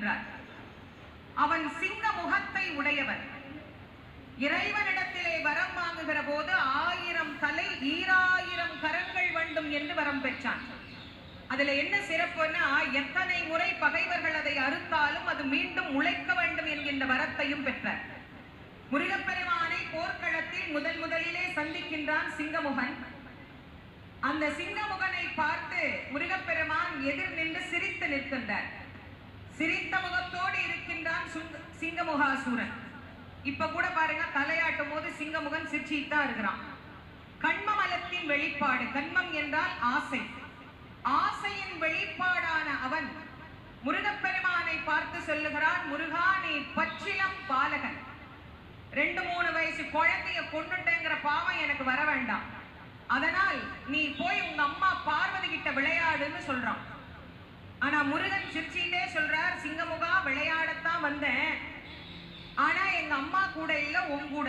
நின்றார். அவன் சிங்க முகத்தை உடையவன். இறைவனிடத்திலே வரம் வாங்குகிற போது 1000 தலை 2000 கரங்கள் வேண்டும் என்று வரம் பெற்றான். அதுல என்ன சிறப்புன்னா, எத்தனை முறை பகைவர்கள் அதை அறுத்தாலும் அது மீண்டும் முளைக்க வேண்டும் என்கின்ற வரத்தையும் பெற்றார். முருகப்பெருமானை போர்க்களத்தில் முதலிலே சந்திக்கின்றான் சிங்கமுகன். அந்த சிங்கமுகனை பார்த்து முருகப்பெருமான் எதிர் நின்று சிரித்து நிற்கின்றார். சிரித்த முகத்தோடு இருக்கின்றான் சிங்கமுகாசூரன். இப்ப கூட பாருங்க, தலையாட்டும் போது சிங்கமுகன் சிரிச்சுதான் இருக்கிறான். கண்மமலத்தின் வெளிப்பாடு. கண்மம் என்றால் ஆசை. ஆசையின் வெளிப்பாடான அவன் முருகப்பெருமானை பார்த்து சொல்லுகிறான், முருகா, நீ பச்சிலம் பாலகன். 2-3 வயசு குழந்தைய கொண்டுட்டேங்கிற பாவம் எனக்கு வர வேண்டாம். அதனால் நீ போய் உங்க அம்மா பார்வதி கிட்ட விளையாடுன்னு சொல்றான். ஆனா முருகன் சிரிச்சிட்டே சொல்றார், சிங்கமுகா, விளையாடத்தான் வந்தேன். ஆனா எங்க அம்மா கூட இல்ல, உன் கூட.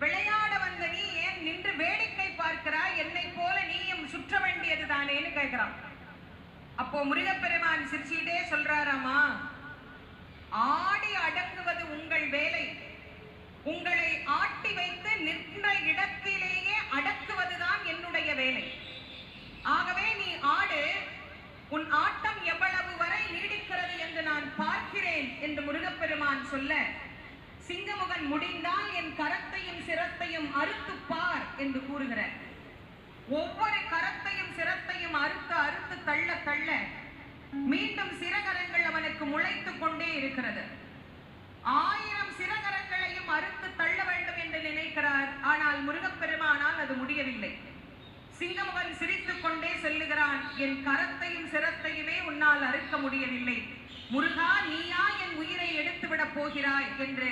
விளையாட வந்த நீ ஏன் நின்று வேடிக்கை பார்க்கிறாய்? என்னை போல நீயும் சுற்ற வேண்டியது தானேன்னு கேட்கிறான். அப்போ முருகப்பெருமான் சிரிச்சிட்டே சொல்றாராமா, ஆடி அடங்குவது உங்கள் வேலை, உங்களை ஆட்டி வைத்து நின்ற இடத்திலேயே அடக்குவதுதான் என்னுடைய வேலை. ஆகவே நீ ஆடு, உன் ஆட்டம் எவ்வளவு வரை நீடிக்கிறது என்று நான் பார்க்கிறேன் என்று முருகப்பெருமான் சொல்ல, சிங்கமுகன் முடிந்தால் என் கரத்தையும் சிரத்தையும் அறுத்து பார் என்று கூறுகிறார். ஒவ்வொரு கரத்தையும் சிரத்தையும் அறுத்து தள்ள தள்ள மீண்டும் சிறகரங்கள் அவனுக்கு முளைத்துக் கொண்டே இருக்கிறது. 1000 சிறகரங்களையும் அறுத்து தள்ள வேண்டும் என்று நினைக்கிறார். ஆனால் முருகப்பெருமானால் அது முடியவில்லை. சிங்கமுகன் சிரித்துக் கொண்டே சொல்லுகிறான், என் கரத்தையும் சிரத்தையுமே உன்னால் அறுக்க முடியவில்லை. முருகா, நீயா என் உயிரை எடுத்து விட போகிறாய் என்று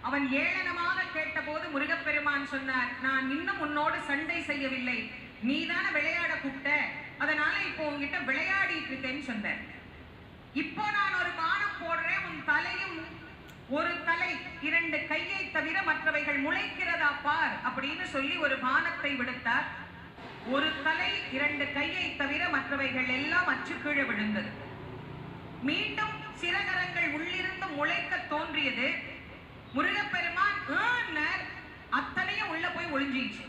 அவன் ஏளனமாக கேட்டபோது முருகப்பெருமான் சொன்னார், நான் இன்னும் உன்னோடு சண்டை செய்யவில்லை, நீதான விளையாட கூப்பிட்ட, அதனால இப்போ உன்கிட்ட விளையாடிட்டு இருக்கேன்னு சொன்னார். இப்போ நான் ஒரு பானம் போடுறேன், உன் தலையும் ஒரு தலை 2 கையை தவிர மற்றவைகள் முளைக்கிறதா பார் அப்படின்னு சொல்லி ஒரு பானத்தை விடுத்தார். ஒரு தலை 2 கையை தவிர மற்றவைகள் எல்லாம் அச்சு கீழே விழுந்தது. மீண்டும் சிறகரங்கள் உள்ளிருந்து முளைக்க தோன்றியது. முருகப்பெருமான் அத்தனையும் உள்ள போய் ஒளிஞ்சிச்சு.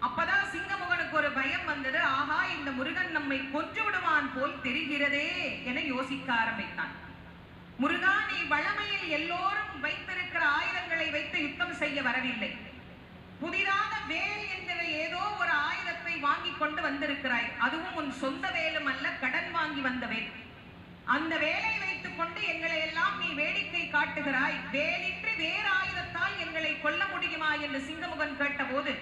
அப்பதான் சிங்கமுகனுக்கு ஒரு பயம் வந்தது. ஆஹா, இந்த முருகன் நம்மை கொன்று விடுவான் போல் தெரிகிறதே என யோசிக்க ஆரம்பித்தான். முருகா, நீ வளமையில் எல்லோரும் வைத்திருக்கிற ஆயுதங்களை வைத்து யுத்தம் செய்ய வரவில்லை. புதிதாக வேல் என்கிற ஏதோ ஒரு ஆயுதத்தை வாங்கி கொண்டு வந்திருக்கிறாய். அதுவும் உன் சொந்த வேலும் அல்ல, கடன் வாங்கி வந்த வேல். அந்த வேலை வைத்துக் கொண்டு எங்களை எல்லாம் நீ வேடிக்கை காட்டுகிறாய். வேலின்றி வேறு ஆயுதத்தால் எங்களை கொல்ல முடியுமா என்று சிங்கமுகன் கேட்டபோது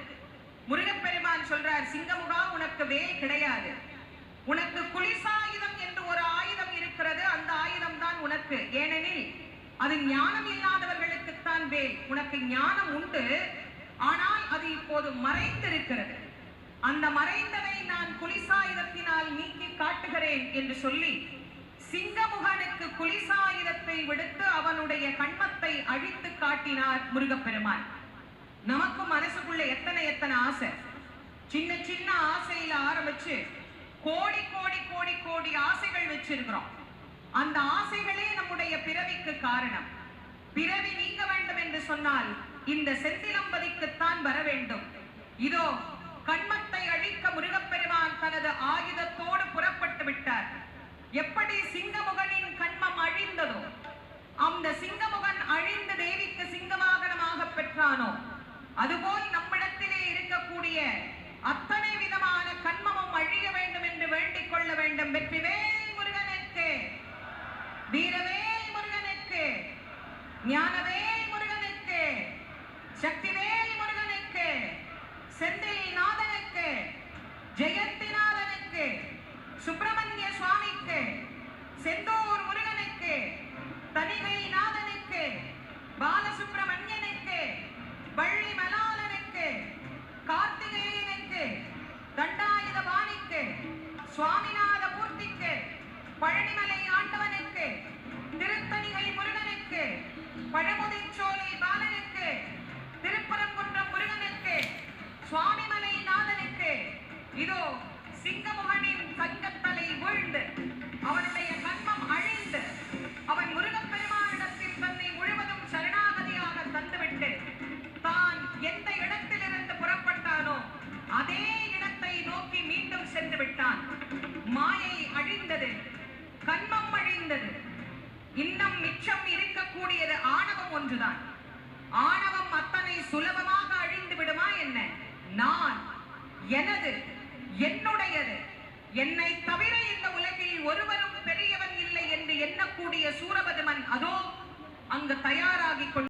முருகப்பெருமான் சொல்றார், சிங்கமுகா, உனக்கு வேல் கிடையாது, உனக்கு குளிசாயுதம் என்று ஒரு ஆயுதம் இருக்கிறது. அந்த ஆயுதம் தான் உனக்கு. ஏனெனில் அது ஞானம் இல்லாதவர்களுக்குத்தான் வேல். உனக்கு ஞானம் உண்டு, ஆனால் அது இப்போது மறைந்திருக்கிறது. அந்த மறைந்ததை நான் குளிசாயுதத்தினால் நீக்கி காட்டுகிறேன் என்று சொல்லி சிங்கமுகனுக்கு குளிசாயுதத்தை விடுத்து அவனுடைய கண்மத்தை அழித்து காட்டினார் முருகப்பெருமான். நமக்கு மனசுக்குள்ள எத்தனை ஆசை. சின்ன சின்ன ஆசையில ஆரம்பிச்சு கோடி கோடி கோடி கோடி ஆசைகள் வச்சிருக்கிறோம். அந்த ஆசைகளே நம்முடைய பிறவிக்கு காரணம். பிறவி நீங்க வேண்டும் என்று சொன்னால் இந்த செந்திலம்பதிக்குத்தான் வர வேண்டும். இதோ கண்மத்தை அழிக்க முருகப்பெருமான் தனது ஆயுதத்தோடு புறப்பட்டு விட்டார். எப்படி சிங்கமுகனின் கண்மம் அழிந்ததோ, அந்த சிங்கமுகன் அழிந்து தேவிக்கு சிங்கவாகனமாக பெற்றானோ, அதுபோல் நம்மிடத்திலே இருக்கக்கூடிய அத்தனை விதமான கண்மமும் அழிய வேண்டும் என்று வேண்டிக் கொள்ள வேண்டும். வெற்றிவேல் முருகனுக்கு, வீரவேல் முருகனுக்கு, ஞானவேல் முருகனுக்கு, சக்திவேல் முருகனுக்கு, செந்தில் நாதனுக்கு, ஜெயந்திநாதனுக்கு, சுப்பிரமணிய சுவாமிக்கு, செந்தூர் முருகனுக்கு, தனிகை நாதனுக்கு, பாலசுப்பிரமணியனுக்கு, வள்ளி மலாலனுக்கு, கார்த்திகேயனுக்கு, தண்டாயுதபாணிக்கு, சுவாமிநாத மூர்த்திக்கு, பழனிமலை ஆண்டவனுக்கு, திருத்தணிகை முருகனுக்கு, பழமுதிர்ச்சோலை பாலனுக்கு, திருப்பரங்குன்றம் முருகனுக்கு, சுவாமிமலை நாதனுக்கு, இதோ சிங்கமுகனின் தங்கத்தலை வீழ்ந்து அவனுடைய கண்மம் அழிந்து மிச்சம் இருக்கக்கூடியது ஆணவம் ஒன்றுதான். ஆணவம் அத்தனை சுலபமாக அழிந்து விடுமா என்ன? நான், எனது, என்னுடையது, என்னை தவிர இந்த உலகில் ஒருவரும் பெரியவன் இல்லை என்று எண்ணக்கூடிய சூரபதுமன் அதோ அங்கு தயாராகிக் கொண்டு